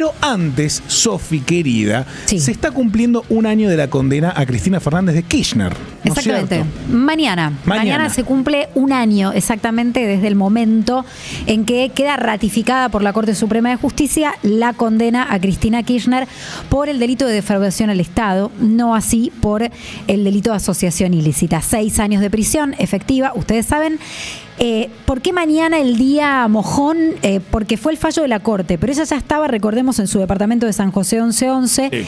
Pero antes, Sofi, querida, Sí. se está cumpliendo un año de la condena a Cristina Fernández de Kirchner, ¿no es Exactamente. cierto? Mañana se cumple un año exactamente desde el momento en que queda ratificada por la Corte Suprema de Justicia la condena a Cristina Kirchner por el delito de defraudación al Estado, no así por el delito de asociación ilícita. 6 años de prisión efectiva, ustedes saben. ¿Por qué mañana el día mojón? Porque fue el fallo de la Corte, pero ella ya estaba, recordemos, en su departamento de San José 1111. Sí.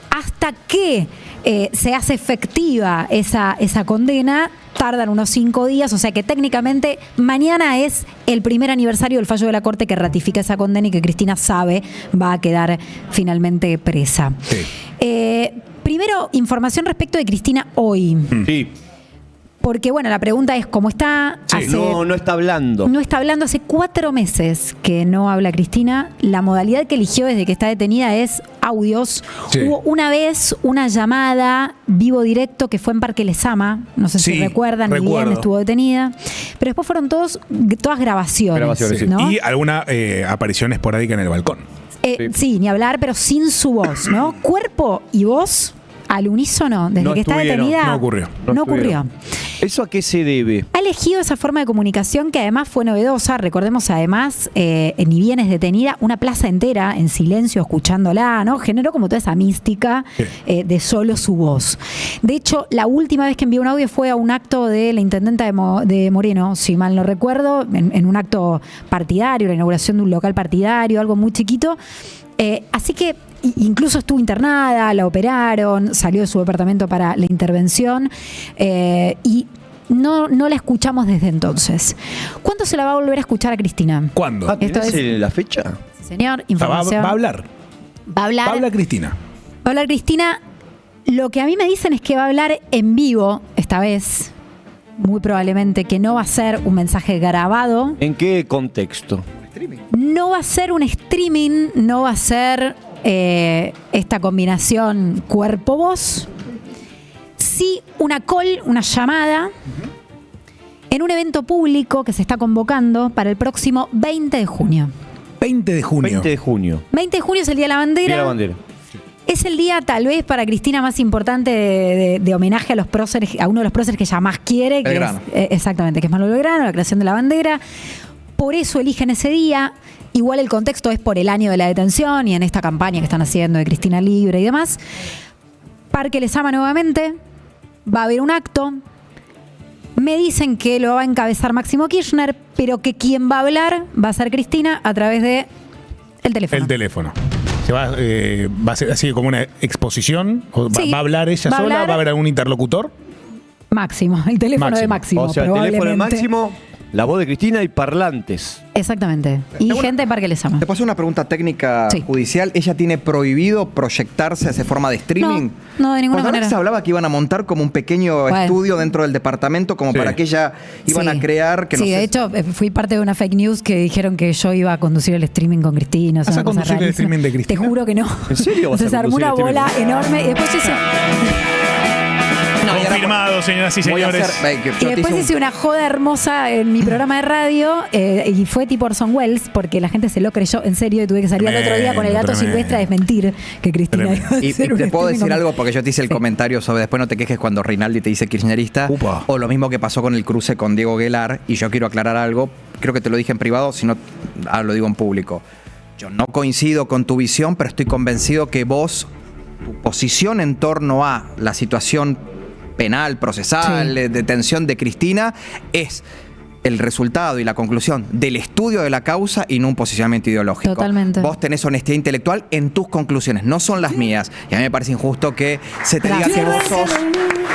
Hasta que se hace efectiva esa condena, tardan unos 5 días, o sea que técnicamente mañana es el primer aniversario del fallo de la Corte que ratifica esa condena y que Cristina sabe va a quedar finalmente presa. Sí. Primero, información respecto de Cristina hoy. Sí. Porque, bueno, la pregunta es cómo está. Sí. No está hablando. No está hablando, hace 4 meses que no habla Cristina. La modalidad que eligió desde que está detenida es audios. Sí. Hubo una vez una llamada vivo directo que fue en Parque Lezama. No sé Sí, si recuerdan, ni bien recuerdo. estuvo detenida. Pero después fueron todas grabaciones. Grabaciones, sí. ¿no? Y alguna aparición esporádica en el balcón. Sí, ni hablar, pero sin su voz, ¿no? Cuerpo y voz al unísono desde No que está estuvieron, detenida. no ocurrió. No ocurrió. ¿Eso a qué se debe? Ha elegido esa forma de comunicación que además fue novedosa. Recordemos además, ni bien es detenida, una plaza entera en silencio escuchándola, ¿no? Generó como toda esa mística de solo su voz. De hecho, la última vez que envió un audio fue a un acto de la intendenta de Moreno, si mal no recuerdo, en un acto partidario, la inauguración de un local partidario, algo muy chiquito. Así que incluso estuvo internada, la operaron, salió de su departamento para la intervención y no la escuchamos desde entonces. ¿Cuándo se la va a volver a escuchar a Cristina? ¿Cuándo? Esto ¿Tenés la fecha? Sí, señor, O sea, información. va a hablar. Va a hablar. Va a hablar Cristina. Va a hablar Cristina. Lo que a mí me dicen es que va a hablar en vivo esta vez. Muy probablemente que no va a ser un mensaje grabado. ¿En qué contexto? No va a ser un streaming, no va a ser esta combinación cuerpo-voz. Sí, una call, una llamada, en un evento público que se está convocando para el próximo 20 de junio. 20 de junio. 20 de junio. 20 de junio es el Día de la Bandera. Día de la bandera. Es el día tal vez para Cristina más importante de homenaje a los próceres, a uno de los próceres que ella más quiere, que Belgrano. exactamente, que es Manuel Belgrano, la creación de la bandera. Por eso eligen ese día. Igual el contexto es por el año de la detención y en esta campaña que están haciendo de Cristina Libre y demás. Parque Lezama nuevamente. Va a haber un acto. Me dicen que lo va a encabezar Máximo Kirchner, pero que quien va a hablar va a ser Cristina a través de el teléfono. El teléfono. Va a ser así como una exposición. ¿O Sí, va a hablar ella va a sola? hablar. ¿Va a haber algún interlocutor? Máximo, el teléfono de Máximo. O sea, el teléfono de probablemente. Máximo, la voz de Cristina y parlantes. Exactamente. Y gente de Parque Lezama. Te paso una pregunta técnica Sí. judicial. ¿Ella tiene prohibido proyectarse de forma de streaming? No, de ninguna Porque ahora manera. se hablaba que iban a montar como un pequeño Bueno. estudio dentro del departamento como Sí. para que ella iban Sí. a crear que no sí, sé. de hecho, fui parte de una fake news que dijeron que yo iba a conducir el streaming con Cristina. O sea, ¿Vas a una cosa conducir el rarísima. streaming de Cristina? Te juro que no. ¿En serio vas a Entonces se armó conducir una el bola streaming? enorme y después hice... Confirmado, señoras y Voy a señores. hacer- que yo Y te después hice un- hice una joda hermosa en mi programa de radio y fue tipo Orson Welles porque la gente se lo creyó en serio y tuve que salir al otro día con el gato Tremendo. silvestre a desmentir que Cristina Tremendo. iba a Y hacer un te puedo streaming decir con- algo porque yo te hice el Sí. comentario sobre después no te quejes cuando Rinaldi te dice kirchnerista. Upa. O lo mismo que pasó con el cruce con Diego Guelar. Y yo quiero aclarar algo. Creo que te lo dije en privado, si no, ahora lo digo en público. Yo no coincido con tu visión, pero estoy convencido que vos, tu posición en torno a la situación penal, procesal, Sí. de detención de Cristina, es el resultado y la conclusión del estudio de la causa y no un posicionamiento ideológico. Totalmente. Vos tenés honestidad intelectual en tus conclusiones, no son las mías. Y a mí me parece injusto que se te diga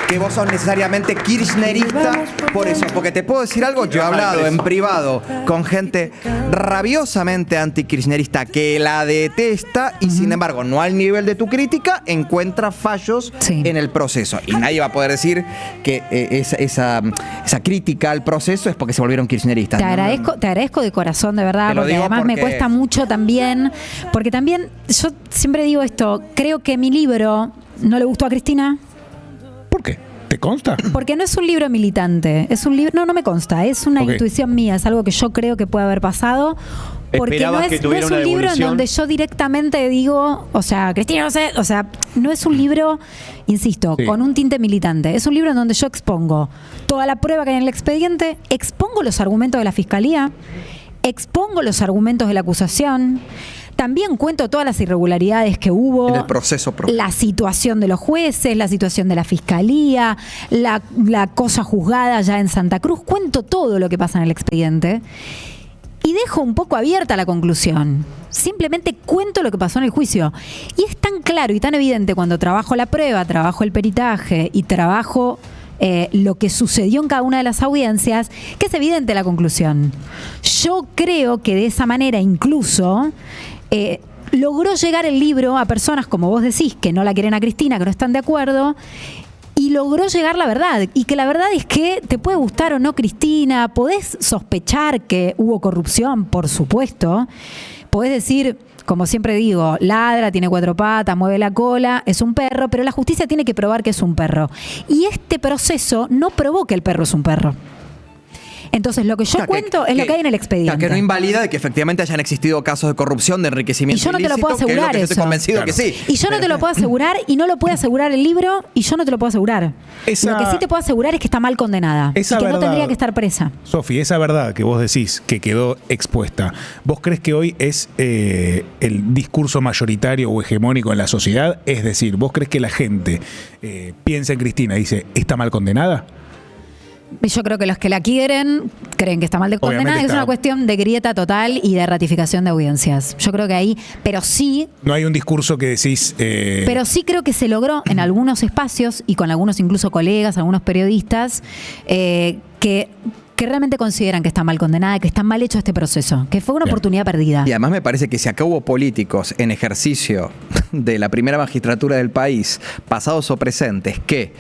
que vos sos necesariamente kirchnerista por eso. Porque te puedo decir algo, yo he hablado en privado con gente rabiosamente antikirchnerista que la detesta y sin embargo, no al nivel de tu crítica, encuentra fallos Sí. en el proceso. Y nadie va a poder decir que esa crítica al proceso es porque se volvieron kirchneristas. Te No, no, agradezco de corazón, de verdad, Te lo porque digo además me porque- cuesta mucho también, porque también yo siempre digo esto, creo que mi libro no le gustó a Cristina, ¿Por qué? ¿Te consta? porque no es un libro militante, es un libro, no me consta, es una Ok. intuición mía, es algo que yo creo que puede haber pasado. Porque no Esperabas que es tuviera un una libro en devolución. donde yo directamente digo, o sea, Cristina, no sé, o sea, no es un libro, insisto, Sí. con un tinte militante. Es un libro en donde yo expongo toda la prueba que hay en el expediente, expongo los argumentos de la fiscalía, expongo los argumentos de la acusación, también cuento todas las irregularidades que hubo. En el proceso propio. La situación de los jueces, la situación de la fiscalía, la cosa juzgada ya en Santa Cruz. Cuento todo lo que pasa en el expediente y dejo un poco abierta la conclusión. Simplemente cuento lo que pasó en el juicio. Y es tan claro y tan evidente cuando trabajo la prueba, trabajo el peritaje y trabajo lo que sucedió en cada una de las audiencias, que es evidente la conclusión. Yo creo que de esa manera incluso logró llegar el libro a personas, como vos decís, que no la quieren a Cristina, que no están de acuerdo, y logró llegar la verdad. Y que la verdad es que te puede gustar o no Cristina, podés sospechar que hubo corrupción, por supuesto, podés decir, como siempre digo, ladra, tiene 4 patas, mueve la cola, es un perro, pero la justicia tiene que probar que es un perro. Y este proceso no probó que el perro es un perro. Entonces, lo que yo cuento es lo que hay en el expediente. Que no invalida de que efectivamente hayan existido casos de corrupción, de enriquecimiento Y yo no te lo puedo ilícito, que es asegurar lo que yo estoy eso. convencido Claro. que sí. Y yo no te lo puedo asegurar, y no lo puede asegurar el libro, y yo no te lo puedo asegurar. Esa- Lo que sí te puedo asegurar es que está mal condenada. Y que Esa no verdad- tendría que estar presa. Sofi, esa verdad que vos decís que quedó expuesta, ¿vos crees que hoy es el discurso mayoritario o hegemónico en la sociedad? Es decir, ¿vos crees que la gente piensa en Cristina y dice, ¿está mal condenada? Yo creo que los que la quieren creen que está mal de condenada. Obviamente Es está. una cuestión de grieta total y de ratificación de audiencias. Yo creo que ahí, pero sí No hay un discurso que decís... Pero sí creo que se logró en algunos espacios y con algunos incluso colegas, algunos periodistas, que realmente consideran que está mal condenada, que está mal hecho este proceso, que fue una Bien. oportunidad perdida. Y además me parece que si acá hubo políticos en ejercicio de la primera magistratura del país, pasados o presentes, que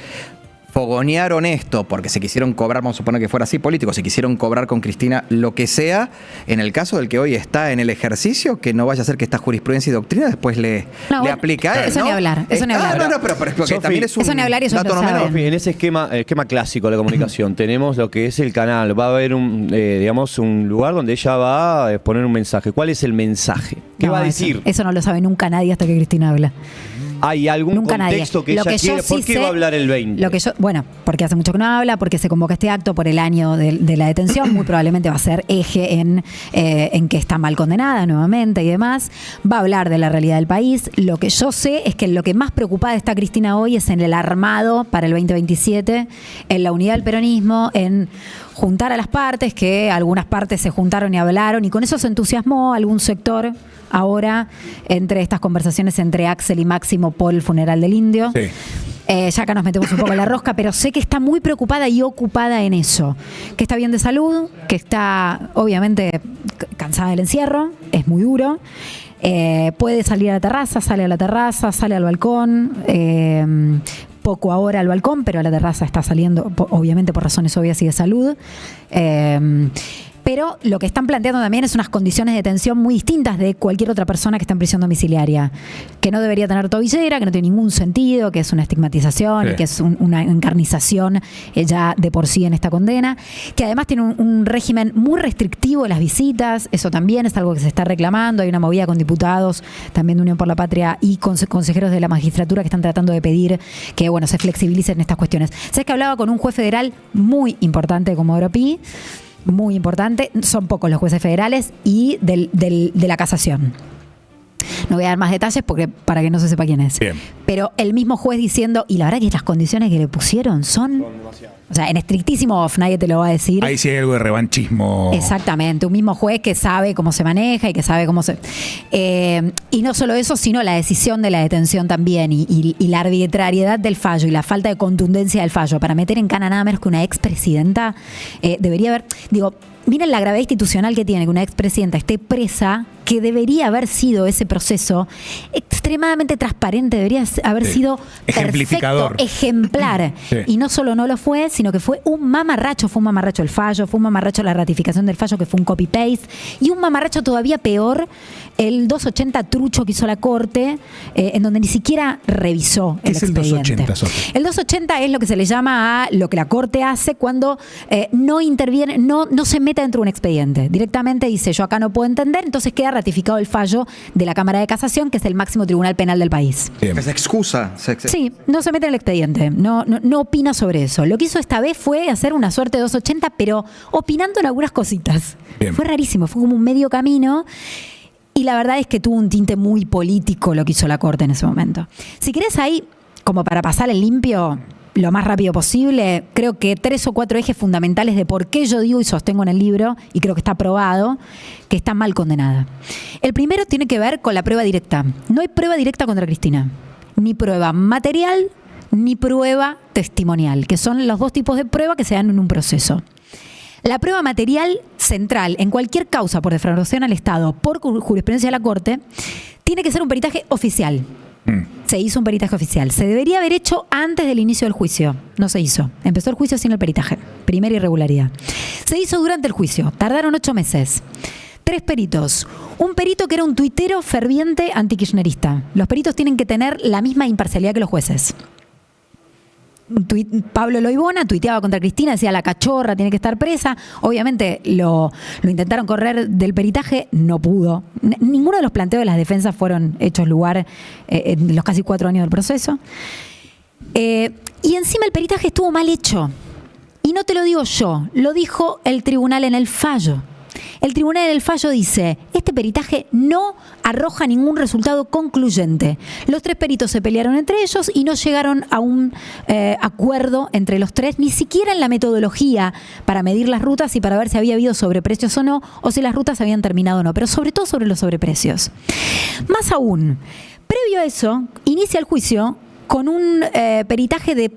fogonearon esto porque se quisieron cobrar, vamos a suponer que fuera así, políticos, se quisieron cobrar con Cristina lo que sea, en el caso del que hoy está en el ejercicio, que no vaya a ser que esta jurisprudencia y doctrina después le No, bueno, aplica a él, eso ¿no? ni hablar, eso ni hablar. No, pero es porque Sofi, también es un eso ni hablar y ellos dato lo no menor. saben. En ese esquema clásico de la comunicación tenemos lo que es el canal. Va a haber digamos, un lugar donde ella va a exponer un mensaje. ¿Cuál es el mensaje? ¿Qué No, va a eso- decir? Eso no lo sabe nunca nadie hasta que Cristina habla. ¿Hay algún Nunca nadie. contexto que Lo ella que yo quiere? ¿Por sí qué sé- va a hablar el 20? Bueno, porque hace mucho que no habla, porque se convoca este acto por el año de la detención, muy probablemente va a ser eje en que está mal condenada nuevamente y demás. Va a hablar de la realidad del país. Lo que yo sé es que lo que más preocupada está Cristina hoy es en el armado para el 2027, en la unidad del peronismo, en juntar a las partes, que algunas partes se juntaron y hablaron, y con eso se entusiasmó algún sector ahora entre estas conversaciones entre Axel y Máximo por el funeral del indio. Sí. Ya acá nos metemos un poco en la rosca, pero sé que está muy preocupada y ocupada en eso. Que está bien de salud, que está obviamente cansada del encierro, es muy duro. Puede salir a la terraza, sale a la terraza, sale al balcón. Poco ahora al balcón, pero a la terraza está saliendo, obviamente por razones obvias y de salud. Pero lo que están planteando también es unas condiciones de detención muy distintas de cualquier otra persona que está en prisión domiciliaria. Que no debería tener tobillera, que no tiene ningún sentido, que es una estigmatización Sí. y que es una encarnización ya de por sí en esta condena. Que además tiene un régimen muy restrictivo de las visitas. Eso también es algo que se está reclamando. Hay una movida con diputados también de Unión por la Patria y consejeros de la magistratura que están tratando de pedir que bueno se flexibilicen estas cuestiones. Sabes que hablaba con un juez federal muy importante como Pi, muy importante, son pocos los jueces federales y de la casación. No voy a dar más detalles porque para que no se sepa quién es. Bien. Pero el mismo juez diciendo, y la verdad que las condiciones que le pusieron son, o sea, en estrictísimo off, nadie te lo va a decir. Ahí sí hay algo de revanchismo. Exactamente, un mismo juez que sabe cómo se maneja y que sabe cómo se... y no solo eso, sino la decisión de la detención también y la arbitrariedad del fallo y la falta de contundencia del fallo para meter en cana nada menos que una expresidenta, debería haber... Digo, miren la gravedad institucional que tiene que una expresidenta esté presa que debería haber sido ese proceso extremadamente transparente, debería haber sido ejemplificador, perfecto, ejemplar. Sí. Y no solo no lo fue, sino que fue un mamarracho el fallo, fue un mamarracho la ratificación del fallo, que fue un copy-paste, y un mamarracho todavía peor, el 280 trucho que hizo la Corte, en donde ni siquiera revisó el expediente. ¿Qué es el 280, Sofía? El 280 es lo que se le llama a lo que la Corte hace cuando no interviene, no se mete dentro de un expediente. Directamente dice, yo acá no puedo entender, entonces queda ratificado el fallo de la Cámara de Casación, que es el máximo tribunal penal del país. Bien. Se excusa. Sí, no se mete en el expediente, no opina sobre eso. Lo que hizo esta vez fue hacer una suerte de 280, pero opinando en algunas cositas. Bien. Fue rarísimo, fue como un medio camino. Y la verdad es que tuvo un tinte muy político lo que hizo la Corte en ese momento. Si querés ahí, como para pasar el limpio lo más rápido posible, creo que 3 o 4 ejes fundamentales de por qué yo digo y sostengo en el libro, y creo que está probado, que está mal condenada. El primero tiene que ver con la prueba directa. No hay prueba directa contra Cristina. Ni prueba material, ni prueba testimonial, que son los dos tipos de prueba que se dan en un proceso. La prueba material central en cualquier causa por defraudación al Estado por jurisprudencia de la Corte tiene que ser un peritaje oficial. Se hizo un peritaje oficial. Se debería haber hecho antes del inicio del juicio. No se hizo. Empezó el juicio sin el peritaje. Primera irregularidad. Se hizo durante el juicio. Tardaron 8 meses. 3 peritos. Un perito que era un tuitero ferviente antikirchnerista. Los peritos tienen que tener la misma imparcialidad que los jueces. Pablo Loibona tuiteaba contra Cristina, decía la cachorra tiene que estar presa. Obviamente lo intentaron correr del peritaje, no pudo. Ninguno de los planteos de las defensas fueron hechos lugar en los casi 4 años del proceso. Y encima el peritaje estuvo mal hecho. Y no te lo digo yo, lo dijo el tribunal en el fallo. El tribunal en el fallo dice, este peritaje no arroja ningún resultado concluyente. Los 3 peritos se pelearon entre ellos y no llegaron a un acuerdo entre los 3, ni siquiera en la metodología para medir las rutas y para ver si había habido sobreprecios o no, o si las rutas habían terminado o no, pero sobre todo sobre los sobreprecios. Más aún, previo a eso, inicia el juicio con un peritaje de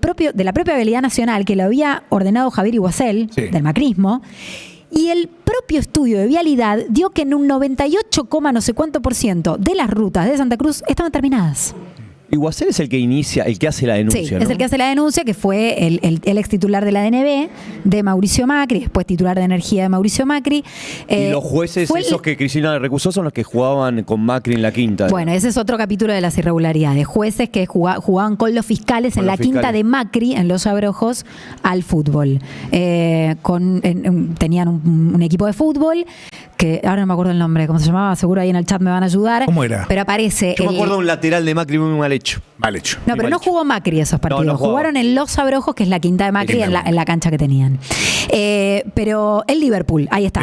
la propia Vialidad Nacional que lo había ordenado Javier Iguacel, sí, del macrismo. Y el propio estudio de vialidad dio que en un 98, no sé cuánto % de las rutas de Santa Cruz estaban terminadas. Iguacel es el que inicia, el que hace la denuncia, Sí, ¿no? es el que hace la denuncia, que fue el ex titular de la DNB, de Mauricio Macri, después titular de Energía de Mauricio Macri. Y los jueces, esos que Cristina recusó, son los que jugaban con Macri en la quinta. Bueno, ese es otro capítulo de las irregularidades. Jueces que jugaban con los fiscales en la quinta de Macri, en Los Abrojos, al fútbol. Tenían un equipo de fútbol, que ahora no me acuerdo el nombre, ¿cómo se llamaba? Seguro ahí en el chat me van a ayudar. ¿Cómo era? Pero aparece... Yo me acuerdo de un lateral de Macri muy mal hecho. Mal hecho. No, pero no jugó Macri esos partidos. No Jugaron en Los Abrojos, que es la quinta de Macri, en la cancha que tenían. Pero el Liverpool, ahí está,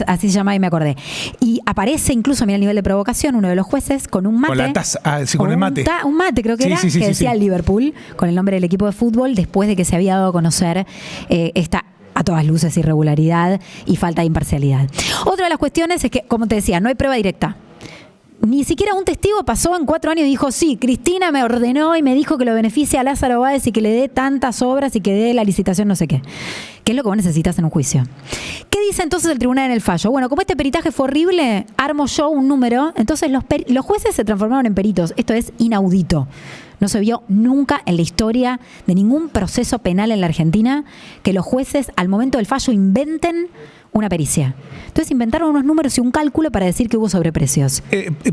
así se llama y me acordé. Y aparece incluso, mira el nivel de provocación, uno de los jueces con un mate. Con la taza, con el mate. Un mate creo que era, que decía el Liverpool, con el nombre del equipo de fútbol, después de que se había dado a conocer esta a todas luces irregularidad y falta de imparcialidad. Otra de las cuestiones es que, como te decía, no hay prueba directa. Ni siquiera un testigo pasó en 4 años y dijo, sí, Cristina me ordenó y me dijo que lo beneficie a Lázaro Báez y que le dé tantas obras y que dé la licitación no sé qué. ¿Qué es lo que vos necesitas en un juicio? ¿Qué dice entonces el tribunal en el fallo? Bueno, como este peritaje fue horrible, armo yo un número, entonces los jueces se transformaron en peritos. Esto es inaudito. No se vio nunca en la historia de ningún proceso penal en la Argentina que los jueces al momento del fallo inventen una pericia. Entonces inventaron unos números y un cálculo para decir que hubo sobreprecios.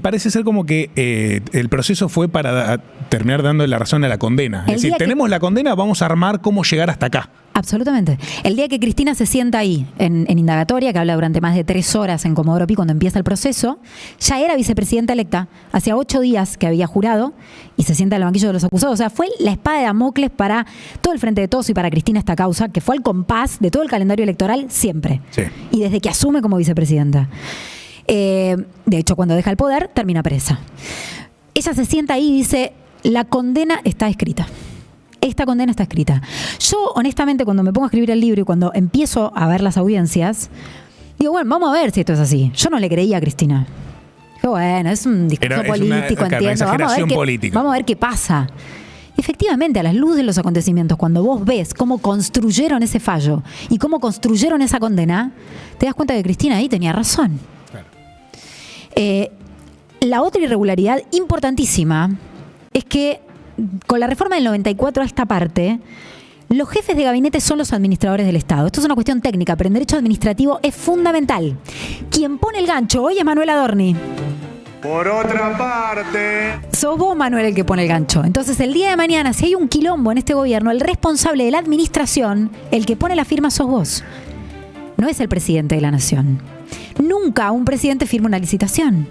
Parece ser como que el proceso fue para terminar dando la razón a la condena. Es decir, tenemos la condena, vamos a armar cómo llegar hasta acá. Absolutamente. El día que Cristina se sienta ahí en indagatoria, que habla durante más de 3 horas en Comodoro Pi cuando empieza el proceso, ya era vicepresidenta electa. Hacía 8 días que había jurado y se sienta en el banquillo de los acusados. O sea, fue la espada de Damocles para todo el Frente de Todos y para Cristina esta causa, que fue al compás de todo el calendario electoral siempre. Sí. Y desde que asume como vicepresidenta. De hecho, cuando deja el poder, termina presa. Ella se sienta ahí y dice, la condena está escrita. Esta condena está escrita. Yo, honestamente, cuando me pongo a escribir el libro y cuando empiezo a ver las audiencias, digo, bueno, vamos a ver si esto es así. Yo no le creía a Cristina. Dije, bueno, es un discurso político, entiendo. Vamos a ver qué pasa. Efectivamente, a la luz de los acontecimientos, cuando vos ves cómo construyeron ese fallo y cómo construyeron esa condena, te das cuenta que Cristina ahí tenía razón. La otra irregularidad importantísima es que con la reforma del 94 a esta parte, los jefes de gabinete son los administradores del Estado. Esto es una cuestión técnica, pero en derecho administrativo es fundamental. Quien pone el gancho hoy es Manuel Adorni. Por otra parte, sos vos, Manuel, el que pone el gancho. Entonces, el día de mañana, si hay un quilombo en este gobierno, el responsable de la administración, el que pone la firma, sos vos. No es el presidente de la nación. Nunca un presidente firma una licitación.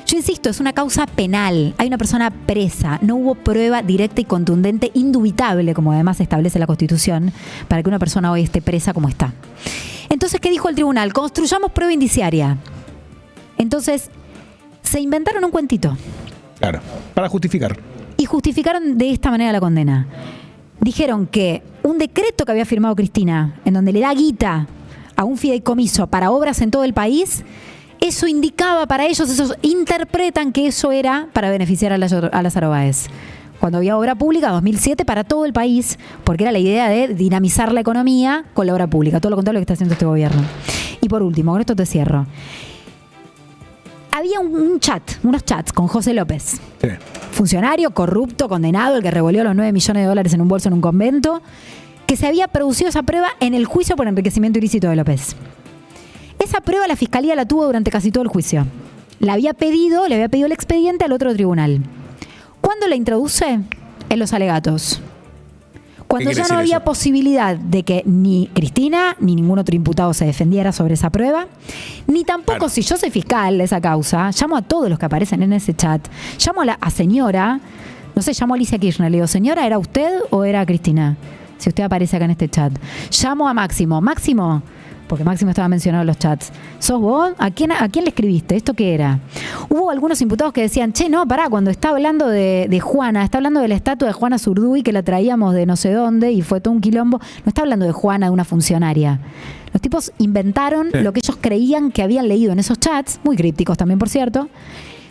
Yo insisto, es una causa penal. Hay una persona presa. No hubo prueba directa y contundente, indubitable, como además establece la Constitución, para que una persona hoy esté presa como está. Entonces, ¿qué dijo el tribunal? Construyamos prueba indiciaria. Entonces, se inventaron un cuentito. Claro, para justificar. Y justificaron de esta manera la condena. Dijeron que un decreto que había firmado Cristina, en donde le da guita a un fideicomiso para obras en todo el país, eso indicaba para ellos, esos interpretan que eso era para beneficiar a Lázaro Báez. Cuando había obra pública, 2007, para todo el país, porque era la idea de dinamizar la economía con la obra pública, todo lo contrario de lo que está haciendo este gobierno. Y por último, con esto te cierro. Había unos chats con José López, Sí. funcionario corrupto, condenado, el que revolvió los 9 millones de dólares en un bolso en un convento, que se había producido esa prueba en el juicio por enriquecimiento ilícito de López. Esa prueba la fiscalía la tuvo durante casi todo el juicio. Le había pedido el expediente al otro tribunal. ¿Cuándo la introduce? En los alegatos. Cuando ya no había posibilidad de que ni Cristina ni ningún otro imputado se defendiera sobre esa prueba, ni tampoco, si yo soy fiscal de esa causa, llamo a todos los que aparecen en ese chat, llamo a señora, no sé, llamo a Alicia Kirchner, le digo, señora, ¿era usted o era Cristina? Si usted aparece acá en este chat. Llamo a Máximo, porque Máximo estaba mencionado en los chats. ¿Sos vos? ¿A quién le escribiste? ¿Esto qué era? Hubo algunos imputados que decían, che, no, pará, cuando está hablando de Juana, está hablando de la estatua de Juana Zurduy que la traíamos de no sé dónde y fue todo un quilombo. No está hablando de Juana, de una funcionaria. Los tipos inventaron lo que ellos creían que habían leído en esos chats, muy crípticos también, por cierto,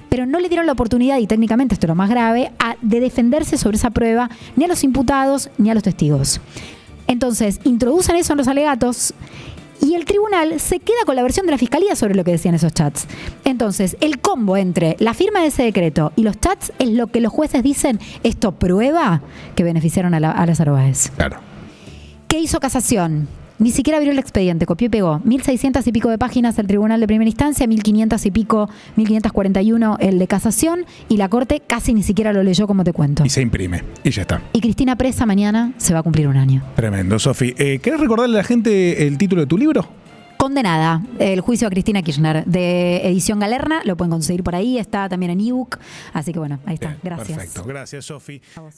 pero no le dieron la oportunidad, y técnicamente esto es lo más grave, de defenderse sobre esa prueba ni a los imputados ni a los testigos. Entonces, introducen eso en los alegatos y el tribunal se queda con la versión de la fiscalía sobre lo que decían esos chats. Entonces, el combo entre la firma de ese decreto y los chats es lo que los jueces dicen, esto prueba que beneficiaron a Lázaro Báez. Claro. ¿Qué hizo casación? Ni siquiera abrió el expediente, copió y pegó. 1.600 y pico de páginas el tribunal de primera instancia, 1.500 y pico, 1.541 el de casación, y la corte casi ni siquiera lo leyó, como te cuento. Y se imprime. Y ya está. Y Cristina presa mañana se va a cumplir un año. Tremendo, Sofi. ¿Querés recordarle a la gente el título de tu libro? Condenada, el juicio a Cristina Kirchner, de Edición Galerna, lo pueden conseguir por ahí, está también en ebook, así que bueno, ahí está. Bien, Gracias. Perfecto. Gracias, Sofi. A vos.